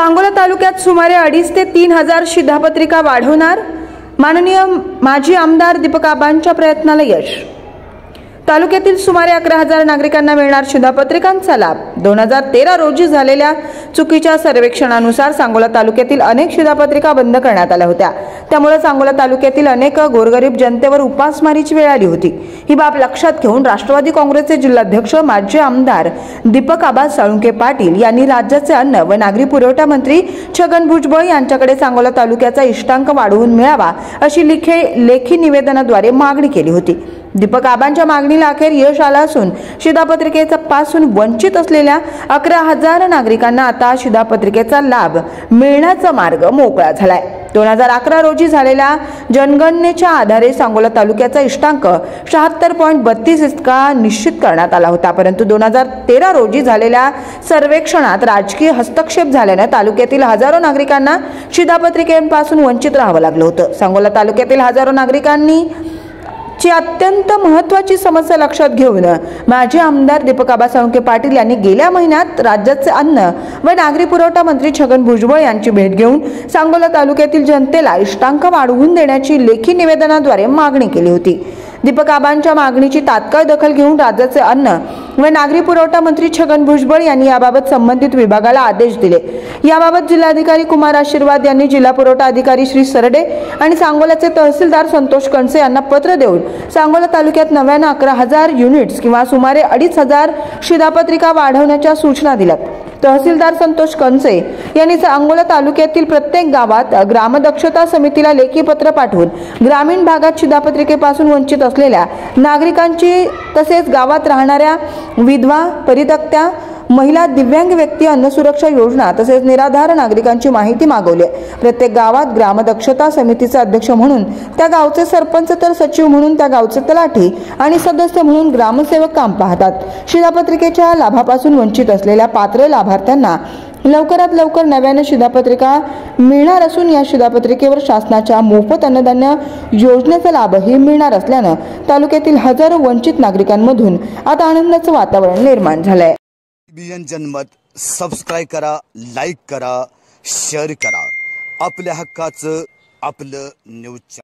सांगोला तालुक्यात सुमारे 2.5 ते 3 हजार शिधापत्रिका वाढवणार। माननीय माजी आमदार दीपक आबांच्या प्रयत्नाला यश। तालुक्यातील सुमारे 11,000 नागरिकांना मिळणार शिधापत्रिकांचा लाभ। 2013 रोजी झालेल्या चुकीच्या सर्वेक्षणानुसार सांगोला तालुक्यातील अनेक शिधापत्रिका बंद करण्यात आल्या होत्या। त्यामुळे सांगोला तालुक्यातील अनेक गोरगरीब जनतेवर उपासमारीची वेळ आली होती। ही बाब लक्षात घेऊन राष्ट्रवादी काँग्रेसचे जिल्हाध्यक्ष माजी आमदार दीपक आबा साळुंखे पाटील यांनी राज्याचे अन्न व नागरी पुरवठा मंत्री छगन भुजबळ यांच्याकडे सांगोला तालुक्याचा इष्टांक वाढवून मिळावा अशी लेखी निवेदनाद्वारे मागणी केली होती। दीपक आबांच्या मागणीला अखेर यश आलं असून शिधापत्रिकेपासून वंचित असलेल्या 11,000 नागरिकांना आता शिधापत्रिकेचा लाभ मिळण्याचा मार्ग मोकळा झालाय। 2011 रोजी झालेल्या जनगणनेच्या आधारे सांगोला तालुक्याचा इष्टांक 76.32 इतका निश्चित करण्यात आला होता, परंतु 2013 रोजी झालेल्या सर्वेक्षणात राजकीय हस्तक्षेप झाल्याने तालुक्यातील हजारो नागरिकांना शिधापत्रिकेपासून वंचित राहावं लागलं होतं। सांगोला तालुक्यातील हजारो नागरिकांनी ची अत्यंत महत्त्वाची समस्या लक्षात घेऊन माजी आमदार दीपक आबा साळुंखे पाटील यांनी गेल्या महिन्यात राज्याचे अन्न व नागरी पुरवठा मंत्री छगन भुजबळ यांची भेट घेऊन सांगोला तालुक्यातील जनतेला इष्टांक वाढवून देण्याची लेखी निवेदनाद्वारे मागणी केली होती। दीपक आबांच्या मागणीची तात्काळ दखल घेऊन राज्याचे अन्न व नागरी पुरवठा मंत्री छगन भुजबळ यांनी याबाबत संबंधित विभागाला आदेश दिले। याबाबत जिल्हाधिकारी कुमार आशीर्वाद यांनी जिल्हा पुरवठा अधिकारी श्री सरडे आणि सांगोल्याचे तहसीलदार संतोष कणसे यांना पत्र देऊन सांगोला तालुक्यात नव्याने 11,000 युनिट्स किंवा सुमारे 2,500 शिधापत्रिका वाढवण्याच्या सूचना दिल्यात। तहसीलदार संतोष कणसे यांनी सांगोला तालुक्यातील प्रत्येक गावात ग्रामदक्षता समितीला लेखी पत्र पाठवून ग्रामीण भागात शिधापत्रिकेपासून वंचित असलेल्या नागरिकांची तसेच गावात राहणाऱ्या विधवा, परित्यक्त्या, महिला, दिव्यांग व्यक्ती, अन्न सुरक्षा योजना तसेच निराधार नागरिकांची माहिती मागवली। प्रत्येक गावात ग्रामदक्षता समितीचे अध्यक्ष म्हणून त्या गावचे सरपंच तर सचिव म्हणून त्या गावचे तलाठी आणि सदस्य म्हणून ग्रामसेवक काम पाहतात। शिधापत्रिकेच्या लाभापासून वंचित असलेल्या पात्र लाभार्थ्यांना लवकरात लवकर नव्याने शिधापत्रिका मिळणार असून या शिधापत्रिकेवर शासनाच्या मोफत अन्नधान्य योजनेचा लाभही मिळणार असल्याने तालुक्यातील हजारो वंचित नागरिकांमधून आता आनंदाचं वातावरण निर्माण झालंय। बीएन जनमत सबस्क्राइब करा, लाईक करा, शेअर करा। आपल्या हक्काचं आपलं न्यूज।